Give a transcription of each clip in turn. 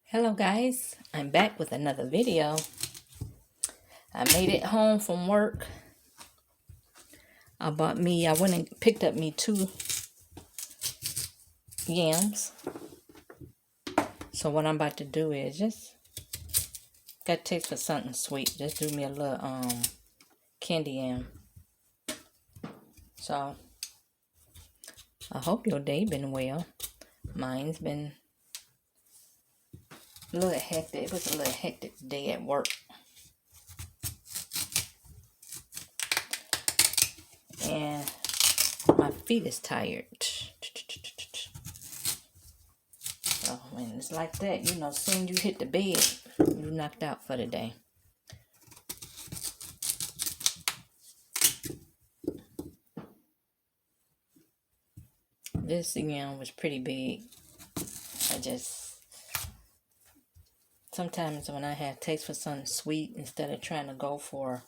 Hello guys, I'm back with another video. I made it home from work. I went and picked up me 2 yams. So what I'm about to do is just got taste for something sweet. Just do me a little candy yam. So I hope your day been well. Mine's been a little hectic. It was a little hectic day at work. And my feet is tired. So when it's like that, soon you hit the bed, you knocked out for the day. This again was pretty big. Sometimes when I have taste for something sweet, instead of trying to go for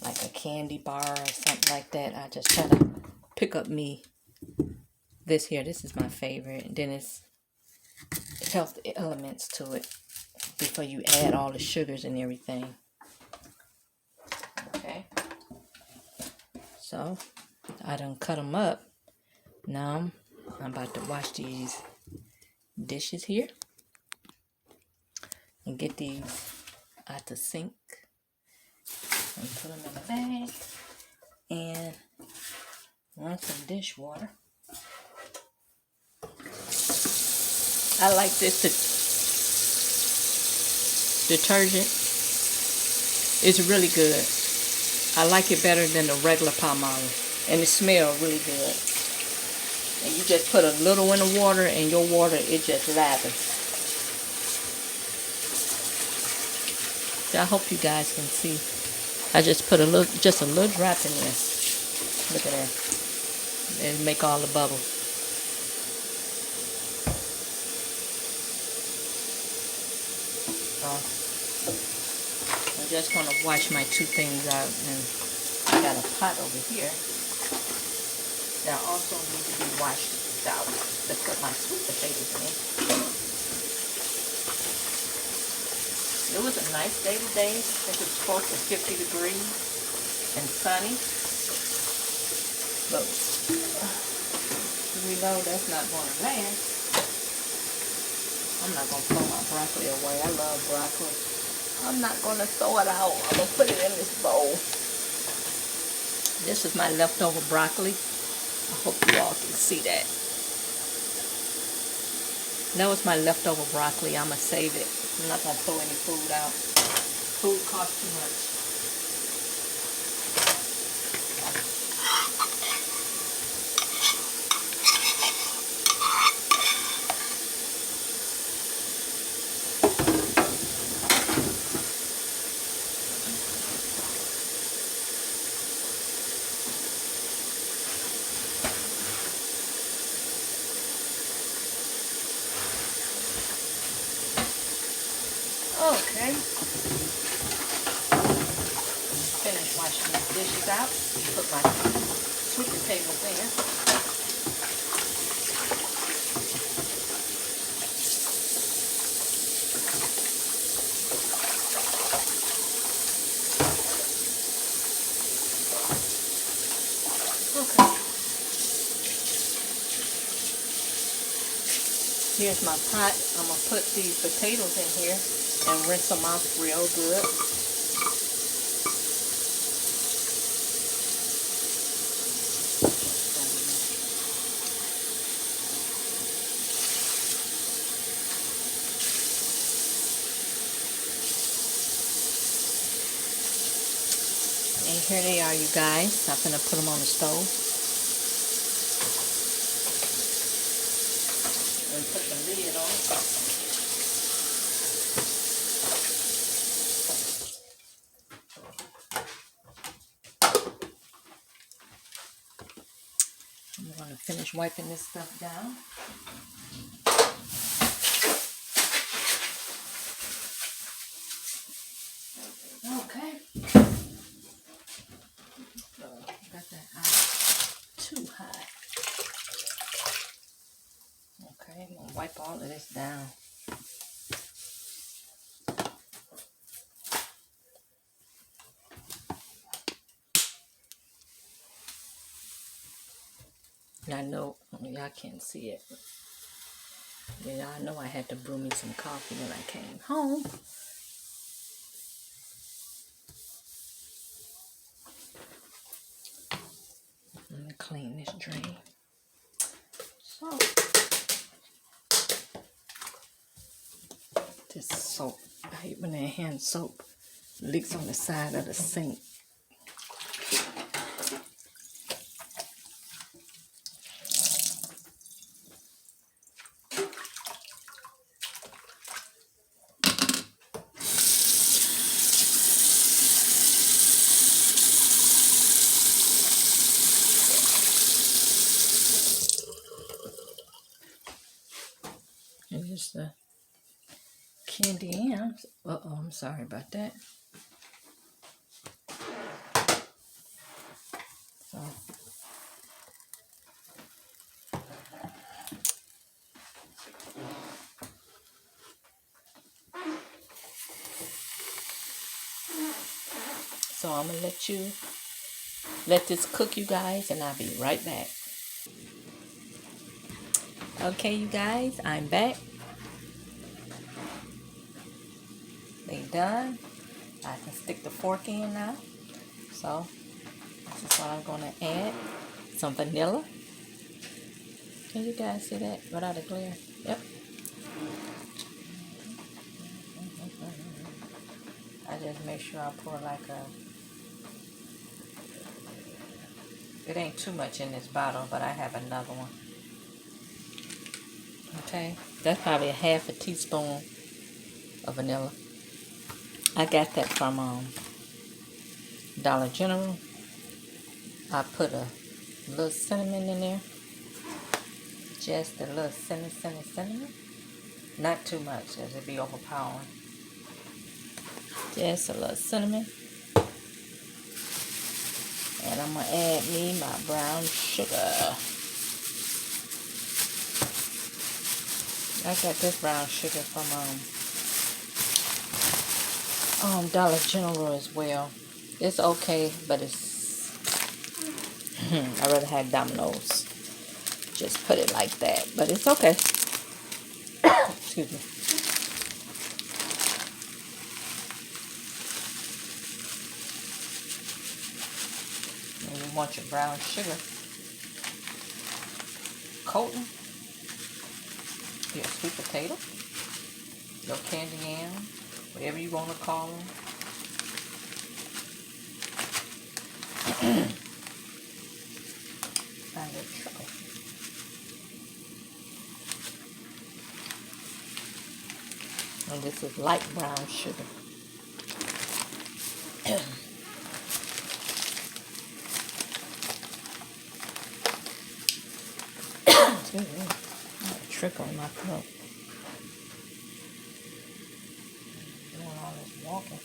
like a candy bar or something like that, I just try to pick up me this here. This is my favorite. And then it's health elements to it before you add all the sugars and everything. Okay. So I done cut them up. Now I'm about to wash these dishes here and get these out the sink and put them in a bag and run some dishwater. I like this detergent. It's really good. I like it better than the regular Palmolive, and it smells really good. And you just put a little in the water, and your water, it just lathers. So I hope you guys can see. I just put just a little drop in there. Look at that. And make all the bubbles. So I'm just gonna wash my 2 things out, and I got a pot over here that also need to be washed out to put my sweet potatoes in. It was a nice day today. I think it's close to 50 degrees and sunny. But we know that's not going to last. I'm not going to throw my broccoli away. I love broccoli. I'm not going to throw it out. I'm going to put it in this bowl. This is my leftover broccoli. I hope you all can see that. That was my leftover broccoli. I'm going to save it. I'm not going to throw any food out. Food costs too much. Okay. Finish washing these dishes out. Put my sweet potatoes in. Okay. Here's my pot. I'm going to put these potatoes in here and rinse them off real good. And here they are, you guys. I'm going to put them on the stove. And put the lid on. I'm going to finish wiping this stuff down. Okay. So, got that out too high. Okay, I'm going to wipe all of this down. I know y'all can't see it. Yeah, I know I had to brew me some coffee when I came home. Let me clean this drain. So, this soap. I hate when that hand soap leaks on the side of the sink. And here's the candy yams. Uh-oh, I'm sorry about that. So I'm gonna let this cook, you guys, and I'll be right back. Okay, you guys, I'm back. They done. I can stick the fork in now. So this is what I'm gonna add. Some vanilla. Can you guys see that without a glare? Yep. I just make sure I pour like it ain't too much in this bottle, but I have another one. Okay, that's probably a half a teaspoon of vanilla. I got that from Dollar General. I put a little cinnamon in there. Just a little cinnamon. Not too much, because it'd be overpowering. Just a little cinnamon. And I'm going to add me my brown sugar. I got this brown sugar from Dollar General as well. It's okay, but it's I'd rather have Domino's. Just put it like that, but it's okay. Excuse me. And you want your brown sugar coating your sweet potato, your candy yam, whatever you want to call them. Find a trickle. And this is light brown sugar. Excuse me. I got a trickle in my throat. Doing all this walking.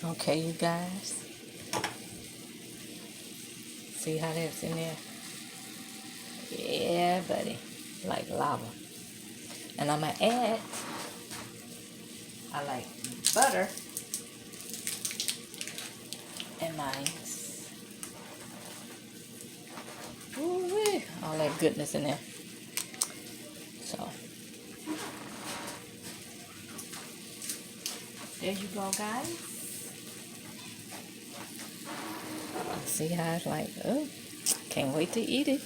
Okay, you guys. See how that's in there? Yeah, buddy. Like lava. And I'm going to add, I like butter in mine. Ooh-wee. All that goodness in there. So, there you go, guys. See how it's like, oh, can't wait to eat it.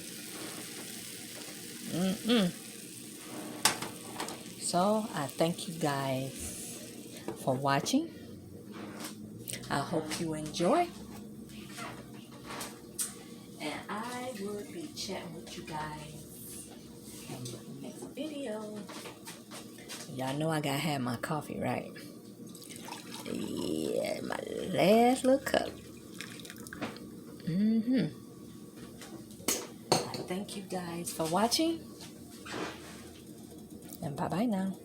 So, I thank you guys for watching. I hope you enjoy. And I will be chatting with you guys in the next video. Y'all know I gotta have my coffee, right? Yeah, my last little cup. I thank you guys for watching. And bye-bye now.